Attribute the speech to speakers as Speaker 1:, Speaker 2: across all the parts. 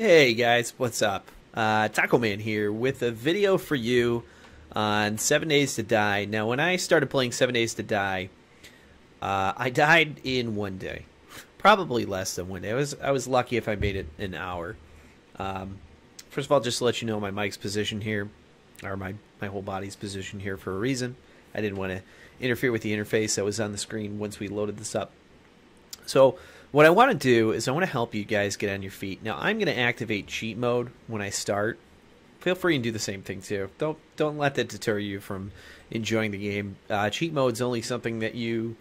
Speaker 1: Hey guys, what's up? Taco Man here with a video for you on 7 Days to Die. Now, when I started playing 7 Days to Die, I died in 1 day. Probably less than 1 day. I was lucky if I made it an hour. First of all, just to let you know, my mic's position here, or my whole body's position here for a reason. I didn't want to interfere with the interface that was on the screen once we loaded this up. So what I want to do is I want to help you guys get on your feet. Now, I'm going to activate cheat mode when I start. Feel free and do the same thing too. Don't let that deter you from enjoying the game. Cheat mode is only something that you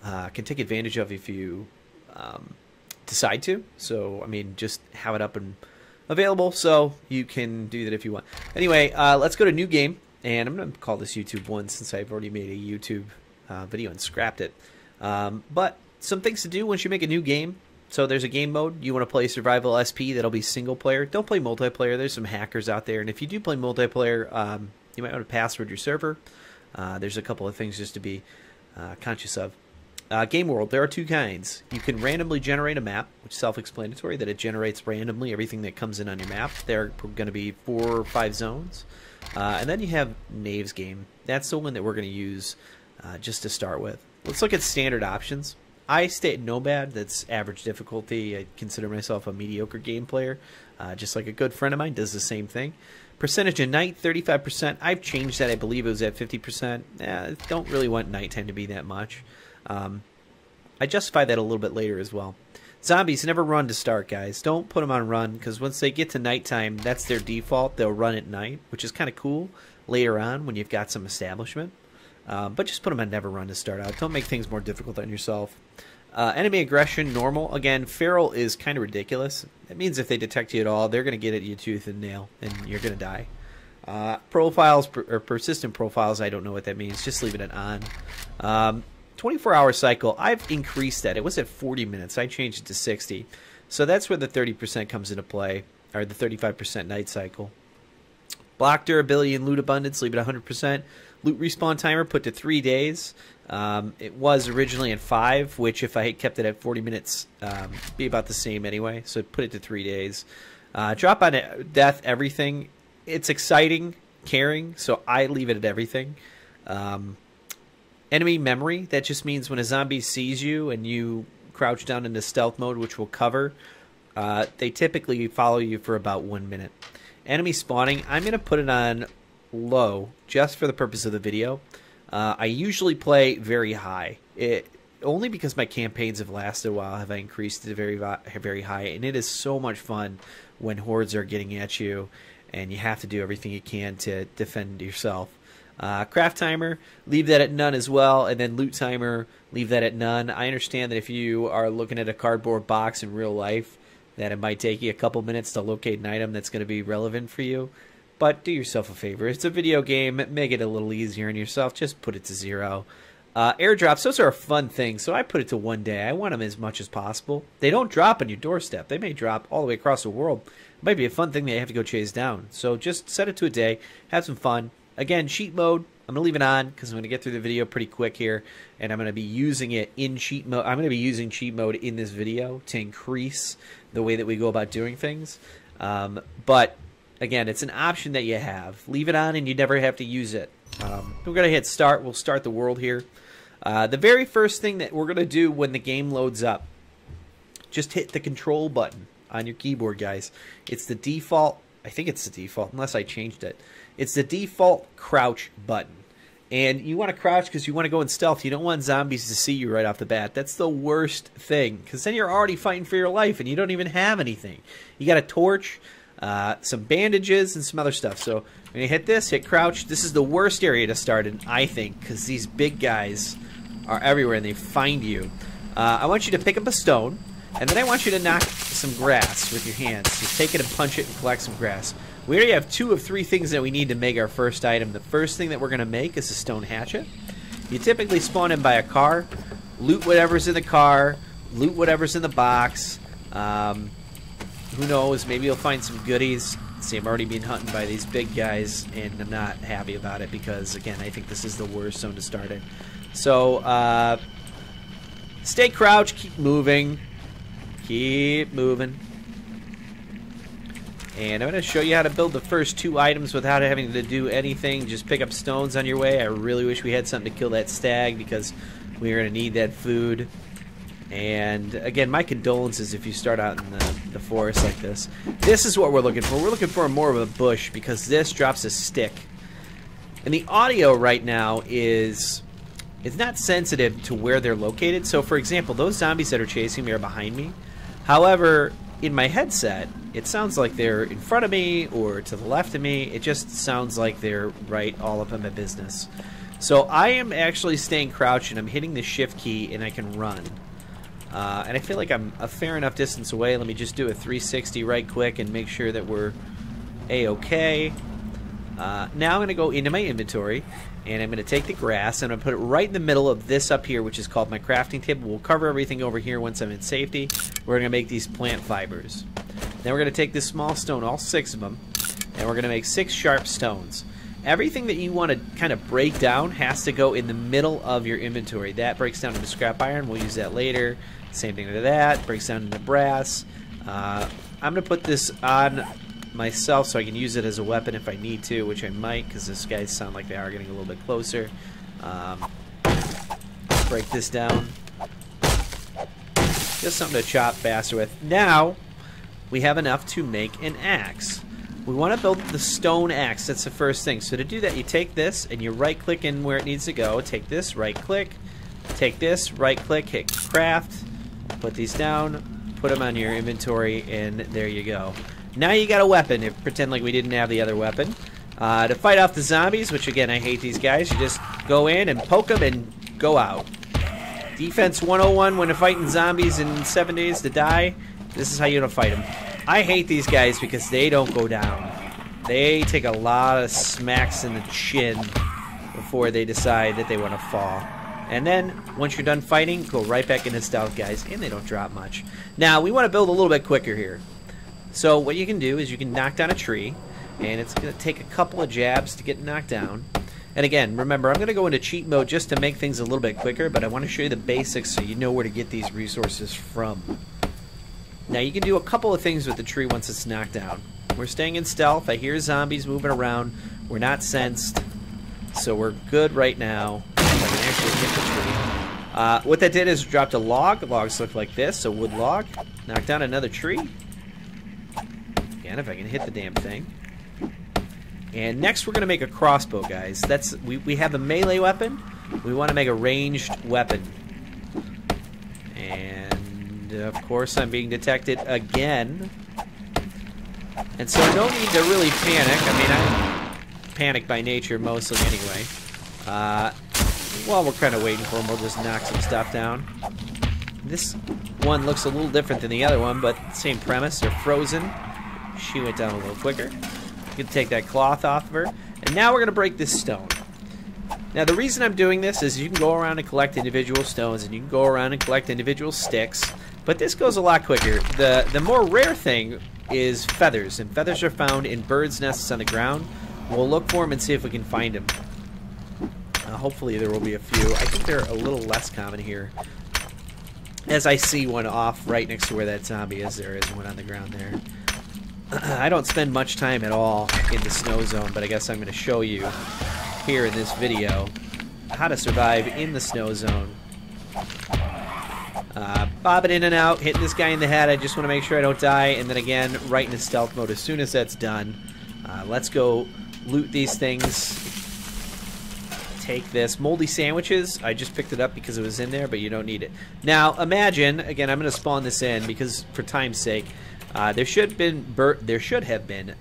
Speaker 1: can take advantage of if you decide to. So, I mean, just have it up and available so you can do that if you want. Anyway, let's go to new game. And I'm going to call this YouTube 1 since I've already made a YouTube video and scrapped it. But some things to do once you make a new game. So there's a game mode. You want to play Survival SP. That'll be single player. Don't play multiplayer. There's some hackers out there. And if you do play multiplayer, you might want to password your server. There's a couple of things just to be conscious of. Game world, there are two kinds. You can randomly generate a map, which is self-explanatory, that it generates randomly everything that comes in on your map. There are going to be 4 or 5 zones. And then you have Knaves game. That's the one that we're going to use just to start with. Let's look at standard options. I stay at Nomad. That's average difficulty. I consider myself a mediocre game player. Just like a good friend of mine does the same thing. Percentage of night, 35%. I've changed that. I believe it was at 50%. I don't really want nighttime to be that much. I justify that a little bit later as well. Zombies never run to start, guys. Don't put them on run, because once they get to nighttime, that's their default. They'll run at night, which is kind of cool later on when you've got some establishment. But just put them on never run to start out. Don't make things more difficult on yourself. Enemy aggression, normal. Again, feral is kind of ridiculous. That means if they detect you at all, they're going to get at you tooth and nail, and you're going to die. Profiles, or persistent profiles, I don't know what that means. Just leaving it on. 24-hour cycle, I've increased that. It was at 40 minutes. I changed it to 60. So that's where the 30% comes into play, or the 35% night cycle. Block durability and loot abundance, leave it 100%. Loot respawn timer, put to 3 days. It was originally at 5, which if I had kept it at 40 minutes, be about the same anyway. So put it to 3 days. Drop on death, everything. It's exciting, caring, so I leave it at everything. Enemy memory, that just means when a zombie sees you and you crouch down into stealth mode, which will cover, they typically follow you for about 1 minute. Enemy spawning, I'm going to put it on low just for the purpose of the video. I usually play very high. Only because my campaigns have lasted a while have I increased it very high, and it is so much fun when hordes are getting at you and you have to do everything you can to defend yourself. Craft timer, leave that at none as well, and then loot timer, leave that at none. I understand that if you are looking at a cardboard box in real life, that it might take you a couple minutes to locate an item that's going to be relevant for you. But do yourself a favor. It's a video game. Make it a little easier on yourself. Just put it to 0. Airdrops, those are a fun thing, so I put it to 1 day. I want them as much as possible. They don't drop on your doorstep. They may drop all the way across the world. It might be a fun thing that you have to go chase down. So just set it to a day. Have some fun. Again, cheat mode, I'm going to leave it on because I'm going to get through the video pretty quick here, and I'm going to be using it in cheat mode. I'm going to be using cheat mode in this video to increase the way that we go about doing things. But again, it's an option that you have. Leave it on and you never have to use it. We're going to hit start. We'll start the world here. The very first thing that we're going to do when the game loads up, just hit the control button on your keyboard, guys. It's the default. I think it's the default, unless I changed it. It's the default crouch button. And you want to crouch because you want to go in stealth. You don't want zombies to see you right off the bat. That's the worst thing, because then you're already fighting for your life and you don't even have anything. You got a torch, some bandages, and some other stuff. So when you hit this, hit crouch. This is the worst area to start in, I think, because these big guys are everywhere and they find you. I want you to pick up a stone, and then I want you to knock some grass with your hands. Just take it and punch it and collect some grass. We already have 2 of 3 things that we need to make our first item. The first thing that we're going to make is a stone hatchet. You typically spawn in by a car. Loot whatever's in the car. Loot whatever's in the box. Who knows? Maybe you'll find some goodies. See, I'm already being hunted by these big guys, and I'm not happy about it because, again, I think this is the worst zone to start in. So, stay crouched. Keep moving. Keep moving. And I'm going to show you how to build the first 2 items without having to do anything. Just pick up stones on your way. I really wish we had something to kill that stag because we're going to need that food. And again, my condolences if you start out in the forest like this. This is what we're looking for. We're looking for more of a bush because this drops a stick. And the audio right now is not sensitive to where they're located. So for example, those zombies that are chasing me are behind me. However, in my headset, it sounds like they're in front of me or to the left of me. It just sounds like they're right all up in my business. So I am actually staying crouched and I'm hitting the shift key and I can run. And I feel like I'm a fair enough distance away. Let me just do a 360 right quick and make sure that we're A-okay. Now I'm going to go into my inventory and I'm going to take the grass and I'm going to put it right in the middle of this up here, which is called my crafting table. We'll cover everything over here once I'm in safety. We're going to make these plant fibers. Then we're going to take this small stone, all 6 of them, and we're going to make 6 sharp stones. Everything that you want to kind of break down has to go in the middle of your inventory. That breaks down into scrap iron. We'll use that later. Same thing with that. Breaks down into brass. I'm going to put this on myself so I can use it as a weapon if I need to, which I might because this guys sound like they are getting a little bit closer. Break this down. Just something to chop faster with. Now we have enough to make an axe. We want to build the stone axe. That's the first thing. So to do that, you take this and you right click in where it needs to go. Take this, right click. Take this, right click, hit craft. Put these down, put them on your inventory, and there you go. Now you got a weapon. If pretend like we didn't have the other weapon. To fight off the zombies, which again I hate these guys, you just go in and poke them and go out. Defense 101 when fighting zombies in 7 Days to Die. This is how you're gonna fight them. I hate these guys because they don't go down. They take a lot of smacks in the chin before they decide that they want to fall. And then, once you're done fighting, go right back into stealth, guys, and they don't drop much. Now, we want to build a little bit quicker here. So what you can do is you can knock down a tree, and it's going to take a couple of jabs to get knocked down. And again, remember, I'm going to go into cheat mode just to make things a little bit quicker, but I want to show you the basics so you know where to get these resources from. Now, you can do a couple of things with the tree once it's knocked down. We're staying in stealth. I hear zombies moving around. We're not sensed, so we're good right now. If I can actually hit the tree. What that did is dropped a log. The logs look like this, a wood log. Knocked down another tree. Again, if I can hit the damn thing. And next we're going to make a crossbow, guys. We have a melee weapon. We want to make a ranged weapon. And, of course, I'm being detected again. And so no need to really panic. I mean, I panic by nature mostly anyway. While we're kind of waiting for them, we'll just knock some stuff down. This one looks a little different than the other one, but same premise. They're frozen. She went down a little quicker. You can take that cloth off of her. And now we're going to break this stone. Now the reason I'm doing this is you can go around and collect individual stones, and you can go around and collect individual sticks, but this goes a lot quicker. The more rare thing is feathers, and feathers are found in birds' nests on the ground. We'll look for them and see if we can find them. Hopefully there will be a few. I think they're a little less common here. As I see one off right next to where that zombie is, there is one on the ground there. I don't spend much time at all in the snow zone, but I guess I'm going to show you here in this video how to survive in the snow zone. Bobbing in and out, hitting this guy in the head. I just want to make sure I don't die, and then again, right into stealth mode as soon as that's done. Let's go loot these things. Take this. Moldy sandwiches. I just picked it up because it was in there, but you don't need it. Now, imagine, again, I'm going to spawn this in because, for time's sake, there should have been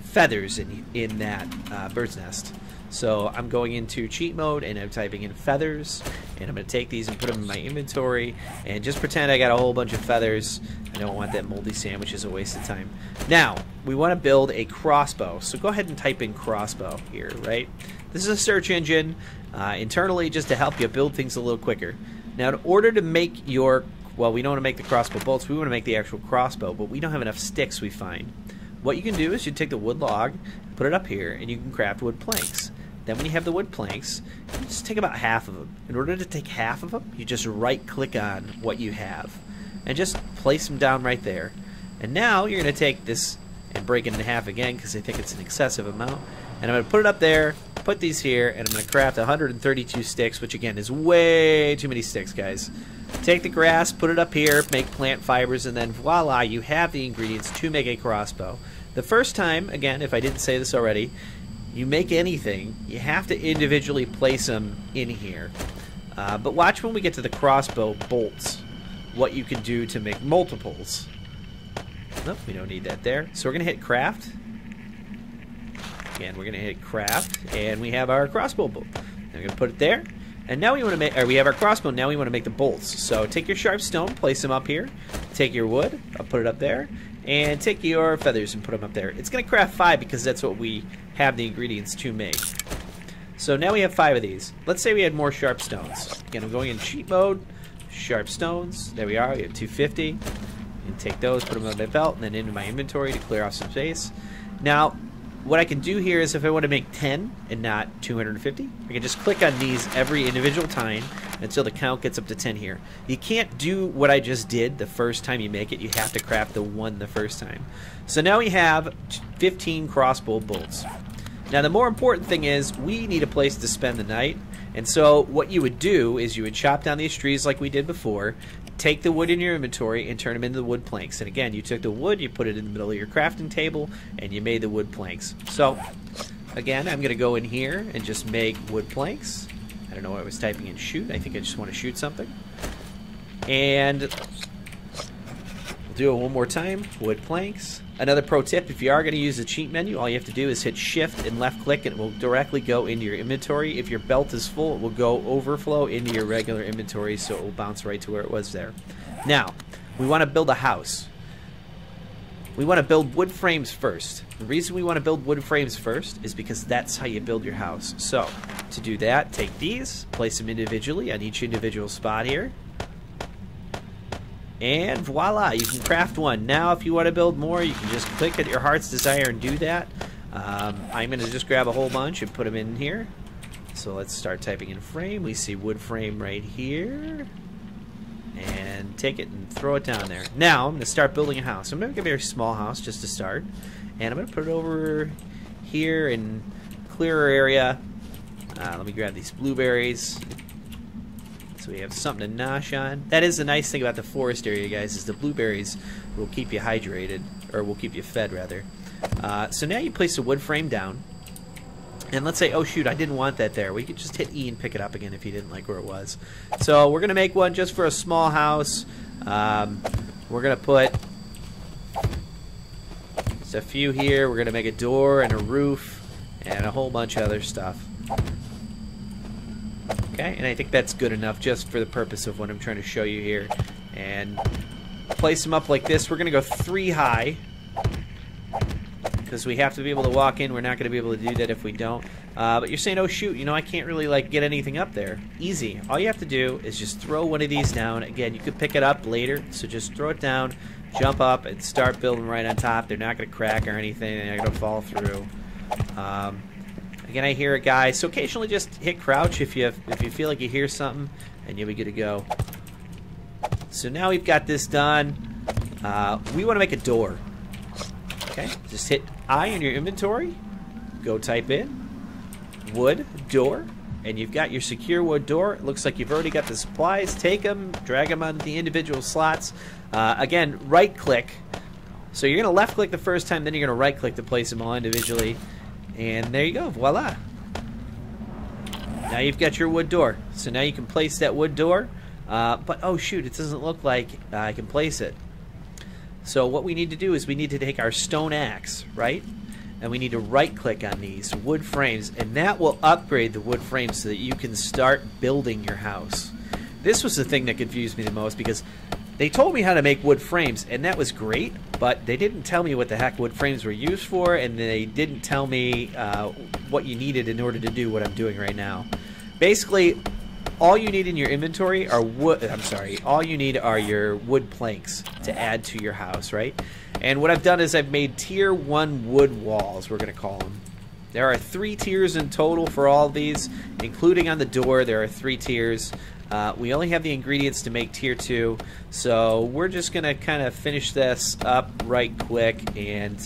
Speaker 1: feathers in that bird's nest. So I'm going into cheat mode and I'm typing in feathers, and I'm going to take these and put them in my inventory and just pretend I got a whole bunch of feathers. I don't want that moldy sandwich as a waste of time. Now, we want to build a crossbow. So go ahead and type in crossbow here, right? This is a search engine internally just to help you build things a little quicker. Now, in order to make your, well, we don't want to make the crossbow bolts, we want to make the actual crossbow, but we don't have enough sticks, we find. What you can do is you take the wood log, put it up here, and you can craft wood planks. Then when you have the wood planks, you just take about half of them. In order to take half of them, you just right-click on what you have and just place them down right there. And now you're going to take this and break it in half again because I think it's an excessive amount. And I'm going to put it up there, put these here, and I'm going to craft 132 sticks, which again is way too many sticks, guys. Take the grass, put it up here, make plant fibers, and then voila, you have the ingredients to make a crossbow. The first time, again, if I didn't say this already, you make anything, you have to individually place them in here. But watch when we get to the crossbow bolts, what you can do to make multiples. Nope, we don't need that there. So we're going to hit craft. Again, we're going to hit craft, and we have our crossbow bolt. We're going to put it there. And now we want to make, or we have our crossbow, now we want to make the bolts. So take your sharp stone, place them up here. Take your wood, I'll put it up there. And take your feathers and put them up there. It's going to craft 5 because that's what we have the ingredients to make. So now we have 5 of these. Let's say we had more sharp stones. Again, I'm going in cheat mode. Sharp stones. There we are. We have 250. And take those, put them on my belt, and then into my inventory to clear off some space. Now, what I can do here is if I want to make 10 and not 250, I can just click on these every individual time until the count gets up to 10 here. You can't do what I just did the first time you make it. You have to craft the one the first time. So now we have 15 crossbow bolts. Now the more important thing is we need a place to spend the night. And so what you would do is you would chop down these trees like we did before, take the wood in your inventory and turn them into the wood planks. And again, you took the wood, you put it in the middle of your crafting table, and you made the wood planks. So again, I'm going to go in here and just make wood planks. I don't know why I was typing in shoot. I think I just want to shoot something. And we'll do it one more time. Wood planks. Another pro tip, if you are going to use the cheat menu, all you have to do is hit shift and left click and it will directly go into your inventory. If your belt is full, it will go overflow into your regular inventory, so it will bounce right to where it was there. Now, we want to build a house. We want to build wood frames first. The reason we want to build wood frames first is because that's how you build your house. So, to do that, take these, place them individually on each individual spot here. And voila, you can craft one. Now if you want to build more, you can just click at your heart's desire and do that. I'm going to just grab a whole bunch and put them in here. So let's start typing in frame. We see wood frame right here. And take it and throw it down there. Now I'm going to start building a house. I'm going to make a very small house just to start. And I'm going to put it over here in clearer area. Let me grab these blueberries. So we have something to nosh on. That is the nice thing about the forest area, guys, is the blueberries will keep you hydrated, or will keep you fed, rather. So now you place the wood frame down. And let's say, oh shoot, I didn't want that there. We could just hit E and pick it up again if you didn't like where it was. So we're going to make one just for a small house. We're going to put just a few here. We're going to make a door and a roof and a whole bunch of other stuff. Okay, and I think that's good enough just for the purpose of what I'm trying to show you here. And place them up like this. We're going to go 3 high because we have to be able to walk in. We're not going to be able to do that if we don't. But you're saying, oh shoot, you know, I can't really like get anything up there. Easy. All you have to do is just throw one of these down. Again, you could pick it up later, so just throw it down, jump up, and start building right on top. They're not going to crack or anything. They're not going to fall through. Again, I hear a guy, so occasionally just hit crouch if you feel like you hear something, and you'll be good to go. So now we've got this done. We want to make a door. Okay, just hit I in your inventory. Go type in wood door, and you've got your secure wood door. It looks like you've already got the supplies. Take them, drag them on the individual slots. Again, right click. So you're going to left click the first time, then you're going to right click to place them all individually. And there you go, voila. Now you've got your wood door. So now you can place that wood door. But oh shoot, it doesn't look like I can place it. So what we need to do is we need to take our stone axe, right? And we need to right click on these wood frames, and that will upgrade the wood frames so that you can start building your house. This was the thing that confused me the most, because they told me how to make wood frames, and that was great, but they didn't tell me what the heck wood frames were used for, and they didn't tell me what you needed in order to do what I'm doing right now. Basically, all you need in your inventory are all you need are your wood planks to add to your house, right? And what I've done is I've made tier 1 wood walls, we're going to call them. There are 3 tiers in total for all of these, including on the door. There are 3 tiers. We only have the ingredients to make tier 2, so we're just going to kind of finish this up right quick and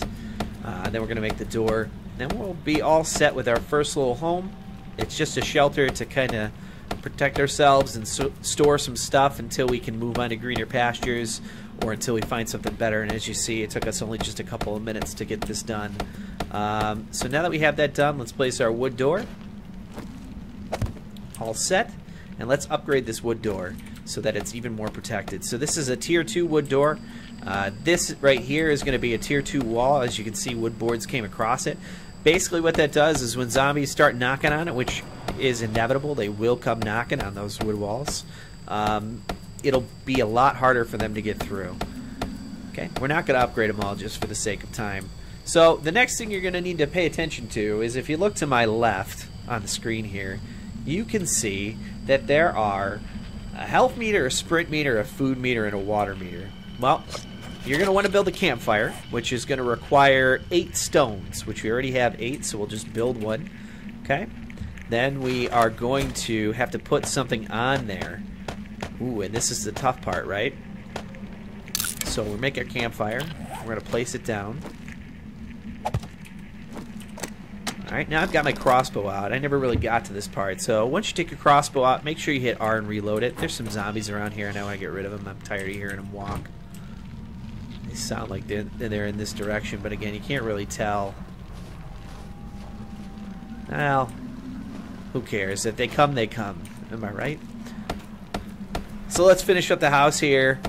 Speaker 1: Then we're going to make the door. Then we'll be all set with our first little home. It's just a shelter to kind of protect ourselves and store some stuff until we can move on to greener pastures or until we find something better. And as you see, it took us only just a couple of minutes to get this done. So now that we have that done, let's place our wood door. All set. And let's upgrade this wood door so that it's even more protected. So this is a tier 2 wood door. This right here is going to be a tier 2 wall. As you can see, wood boards came across it. Basically what that does is when zombies start knocking on it, which is inevitable, they will come knocking on those wood walls, it'll be a lot harder for them to get through. Okay, we're not going to upgrade them all just for the sake of time. So the next thing you're going to need to pay attention to is if you look to my left on the screen here, you can see that there are a health meter, a sprint meter, a food meter, and a water meter. Well, you're going to want to build a campfire, which is going to require 8 stones, which we already have 8, so we'll just build one. Okay? Then we are going to have to put something on there. Ooh, and this is the tough part, right? So we'll make a campfire. We're going to place it down. Alright, now I've got my crossbow out. I never really got to this part. So once you take your crossbow out, make sure you hit R and reload it. There's some zombies around here, and I want to get rid of them. I'm tired of hearing them walk. They sound like they're in this direction, but again, you can't really tell. Well, who cares? If they come, they come. Am I right? So let's finish up the house here.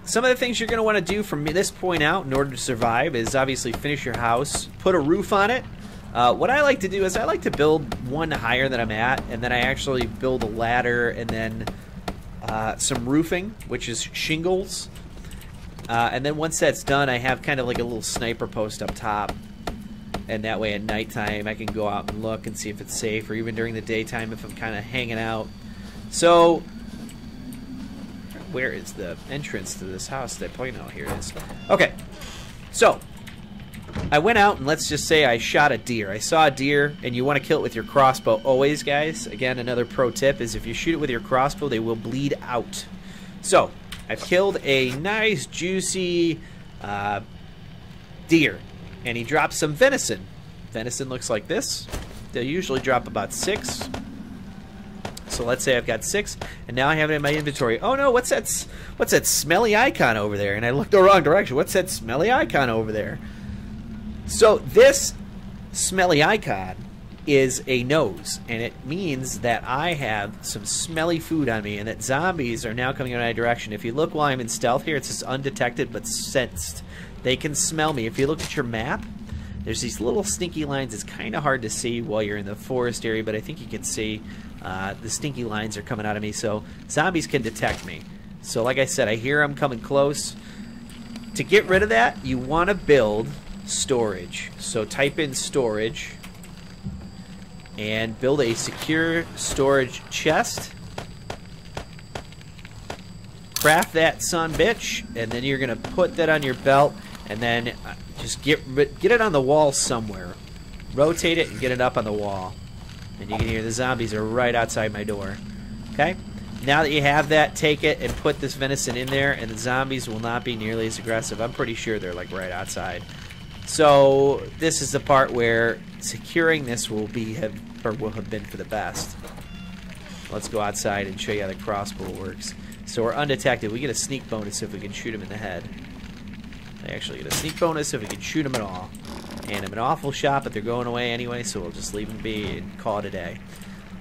Speaker 1: Some of the things you're going to want to do from this point out in order to survive is obviously finish your house, put a roof on it. What I like to do is I like to build one higher than I'm at, and then I actually build a ladder and then some roofing, which is shingles. And then once that's done, I have kind of like a little sniper post up top. And that way at nighttime I can go out and look and see if it's safe, or even during the daytime if I'm kind of hanging out. So where is the entrance to this house that point out? Here it is. Okay, so I went out and let's just say I shot a deer. I saw a deer, and you want to kill it with your crossbow always, guys. Again, another pro tip is if you shoot it with your crossbow, they will bleed out. So I've killed a nice juicy deer, and he dropped some venison. Venison looks like this. They usually drop about 6. So let's say I've got 6, and now I have it in my inventory. Oh no, what's that smelly icon over there? And I looked the wrong direction. What's that smelly icon over there? So this smelly icon is a nose, and it means that I have some smelly food on me, and that zombies are now coming in my direction. If you look while I'm in stealth here, it says undetected but sensed. They can smell me. If you look at your map, there's these little stinky lines. It's kind of hard to see while you're in the forest area, but I think you can see the stinky lines are coming out of me, so zombies can detect me. So like I said, I hear them coming close. To get rid of that, you want to build storage. So type in storage and build a secure storage chest. Craft that son bitch, and then you're going to put that on your belt, and then just get it on the wall somewhere. Rotate it and get it up on the wall. And you can hear the zombies are right outside my door. Okay? Now that you have that, take it and put this venison in there, and the zombies will not be nearly as aggressive. I'm pretty sure they're like right outside. So this is the part where securing this will have been for the best. Let's go outside and show you how the crossbow works. So we're undetected. We get a sneak bonus if we can shoot him in the head. I actually get a sneak bonus if we can shoot him at all. And I'm an awful shot, but they're going away anyway, so we'll just leave them be and call it a day.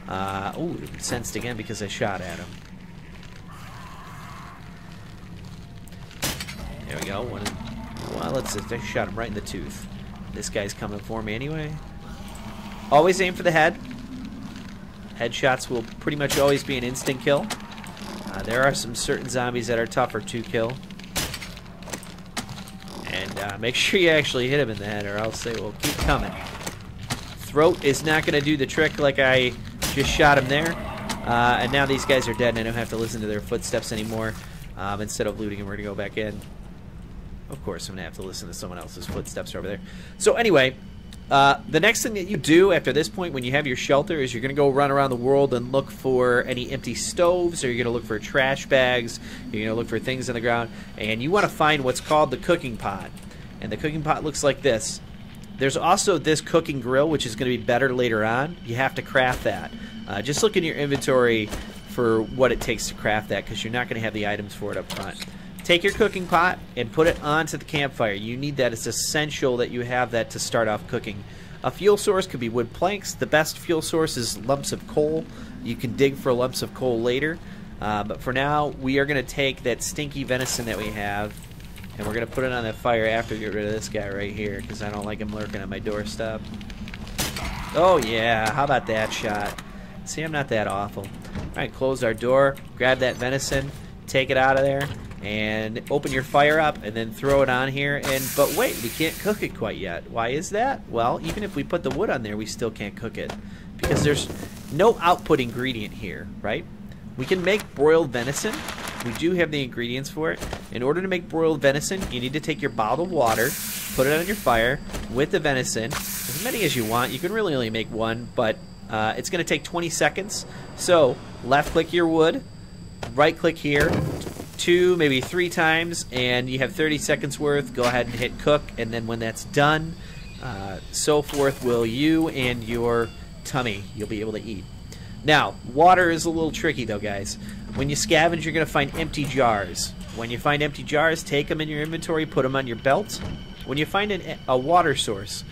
Speaker 1: Oh, sensed again because I shot at him. There we go. Well, let's just, I shot him right in the tooth. This guy's coming for me anyway. Always aim for the head. Headshots will pretty much always be an instant kill. There are some certain zombies that are tougher to kill. And make sure you actually hit him in the head, or else they will keep coming. Throat is not going to do the trick like I just shot him there. And now these guys are dead, and I don't have to listen to their footsteps anymore. Instead of looting them, we're going to go back in. Of course, I'm going to have to listen to someone else's footsteps over there. So anyway, the next thing that you do after this point when you have your shelter is you're going to go run around the world and look for any empty stoves, or you're going to look for trash bags, you're going to look for things on the ground, and you want to find what's called the cooking pot. and the cooking pot looks like this. There's also this cooking grill, which is going to be better later on. You have to craft that. Just look in your inventory for what it takes to craft that, because you're not going to have the items for it up front. Take your cooking pot and put it onto the campfire. You need that. It's essential that you have that to start off cooking. A fuel source could be wood planks. The best fuel source is lumps of coal. You can dig for lumps of coal later. But for now, we are going to take that stinky venison that we have, and we're going to put it on that fire after we get rid of this guy right here, because I don't like him lurking on my doorstep. Oh yeah, how about that shot? See, I'm not that awful. Alright, close our door, grab that venison, take it out of there, and open your fire up, and then throw it on here. But wait, we can't cook it quite yet. Why is that? Well, even if we put the wood on there, we still can't cook it, because there's no output ingredient here, right? We can make broiled venison. We do have the ingredients for it. In order to make broiled venison, you need to take your bottled water, put it on your fire with the venison, as many as you want. You can really only make one, but it's going to take 20 seconds. So left-click your wood, right-click here, 2, maybe 3 times, and you have 30 seconds worth. Go ahead and hit cook, and then when that's done, so forth will you and your tummy. You'll be able to eat. Now, water is a little tricky though, guys. When you scavenge, you're going to find empty jars. When you find empty jars, take them in your inventory, put them on your belt. When you find a water source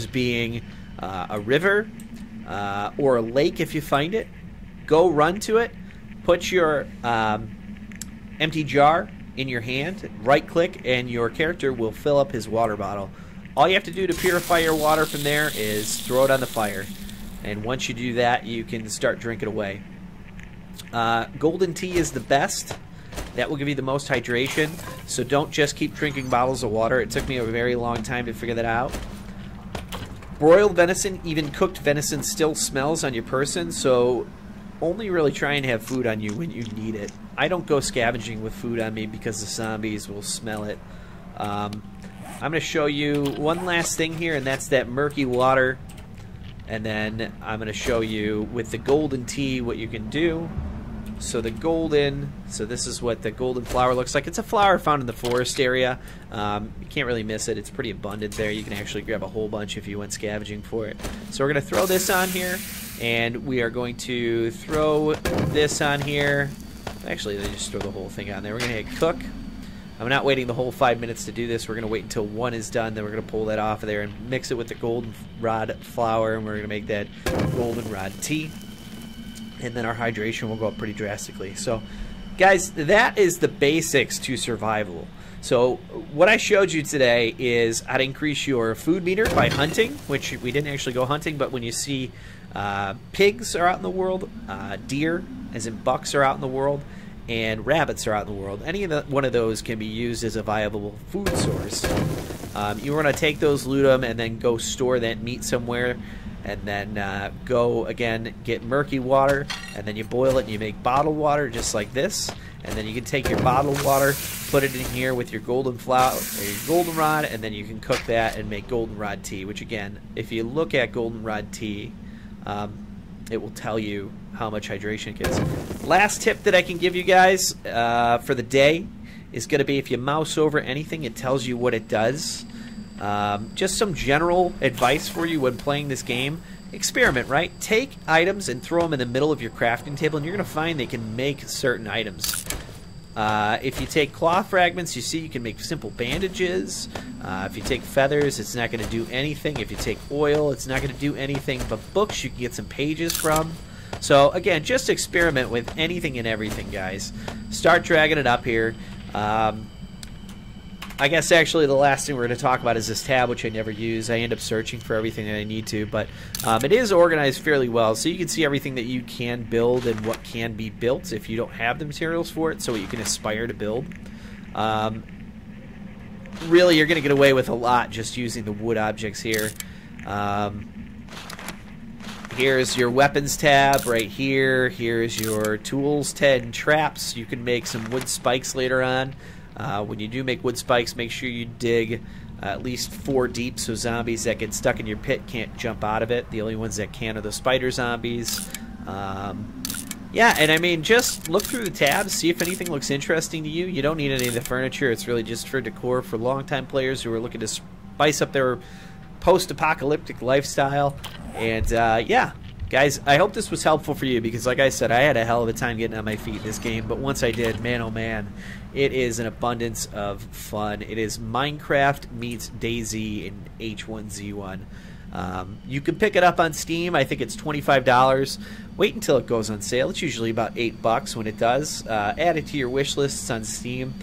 Speaker 1: being a river or a lake if you find it, go run to it, put your empty jar in your hand, right-click, and your character will fill up his water bottle. All you have to do to purify your water from there is throw it on the fire. And once you do that, you can start drinking away. Golden tea is the best. That will give you the most hydration. So don't just keep drinking bottles of water. It took me a very long time to figure that out. Broiled venison, even cooked venison, still smells on your person. So only really try and have food on you when you need it. I don't go scavenging with food on me because the zombies will smell it. I'm going to show you one last thing here, and that's that murky water. And then I'm going to show you with the golden tea what you can do. So this is what the golden flower looks like. It's a flower found in the forest area. You can't really miss it. It's pretty abundant there. You can actually grab a whole bunch if you went scavenging for it. So we're going to throw this on here, and we are going to throw this on here. Actually, they just throw the whole thing on there. We're going to hit cook. I'm not waiting the whole 5 minutes to do this. We're going to wait until 1 is done. Then we're going to pull that off of there and mix it with the goldenrod flour, and we're going to make that goldenrod tea. And then our hydration will go up pretty drastically. So, guys, that is the basics to survival. So what I showed you today is how to increase your food meter by hunting, which we didn't actually go hunting, but when you see pigs are out in the world, deer, as in bucks, are out in the world, and rabbits are out in the world. Any of one of those can be used as a viable food source. You want to take those, loot them, and then go store that meat somewhere, and then go again get murky water, and then you boil it and you make bottled water just like this. And then you can take your bottled water, put it in here with your golden flour or your goldenrod, and then you can cook that and make goldenrod tea, which again, if you look at goldenrod tea, it will tell you how much hydration it gets. Last tip that I can give you guys for the day is going to be, if you mouse over anything, it tells you what it does. Just some general advice for you when playing this game. Experiment, right? Take items and throw them in the middle of your crafting table, and you're going to find they can make certain items. If you take cloth fragments, you see you can make simple bandages. If you take feathers, it's not going to do anything. If you take oil, it's not going to do anything. But books, you can get some pages from. So again, just experiment with anything and everything, guys. Start dragging it up here. I guess actually the last thing we're going to talk about is this tab, which I never use. I end up searching for everything that I need to, but it is organized fairly well, so you can see everything that you can build and what can be built if you don't have the materials for it, so what you can aspire to build. Really, you're going to get away with a lot just using the wood objects here. Here's your weapons tab right here. Here's your tools, and traps. You can make some wood spikes later on. When you do make wood spikes, make sure you dig at least 4 deep so zombies that get stuck in your pit can't jump out of it. The only ones that can are the spider zombies. Yeah, and I mean, just look through the tabs, see if anything looks interesting to you. You don't need any of the furniture. It's really just for decor for longtime players who are looking to spice up their post-apocalyptic lifestyle. And, yeah, guys, I hope this was helpful for you because, like I said, I had a hell of a time getting on my feet in this game. But once I did, man, oh, man, it is an abundance of fun. It is Minecraft meets DayZ in H1Z1. You can pick it up on Steam. I think it's $25. Wait until it goes on sale. It's usually about $8 when it does. Add it to your wish lists on Steam.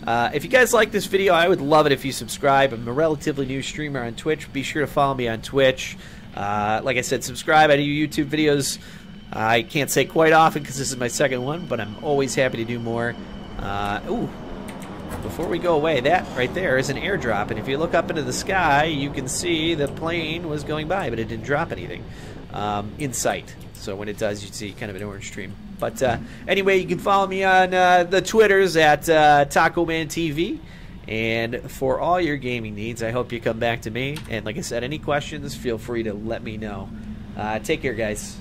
Speaker 1: If you guys like this video, I would love it if you subscribe. I'm a relatively new streamer on Twitch. Be sure to follow me on Twitch. Like I said, subscribe. I do YouTube videos. I can't say quite often because this is my second one, but I'm always happy to do more. Ooh. Before we go away, that right there is an airdrop, and if you look up into the sky, you can see the plane was going by, but it didn't drop anything in sight. So when it does, you see kind of an orange stream. But anyway, you can follow me on the Twitters at TacoManTV. And for all your gaming needs, I hope you come back to me. And like I said, any questions, feel free to let me know. Take care, guys.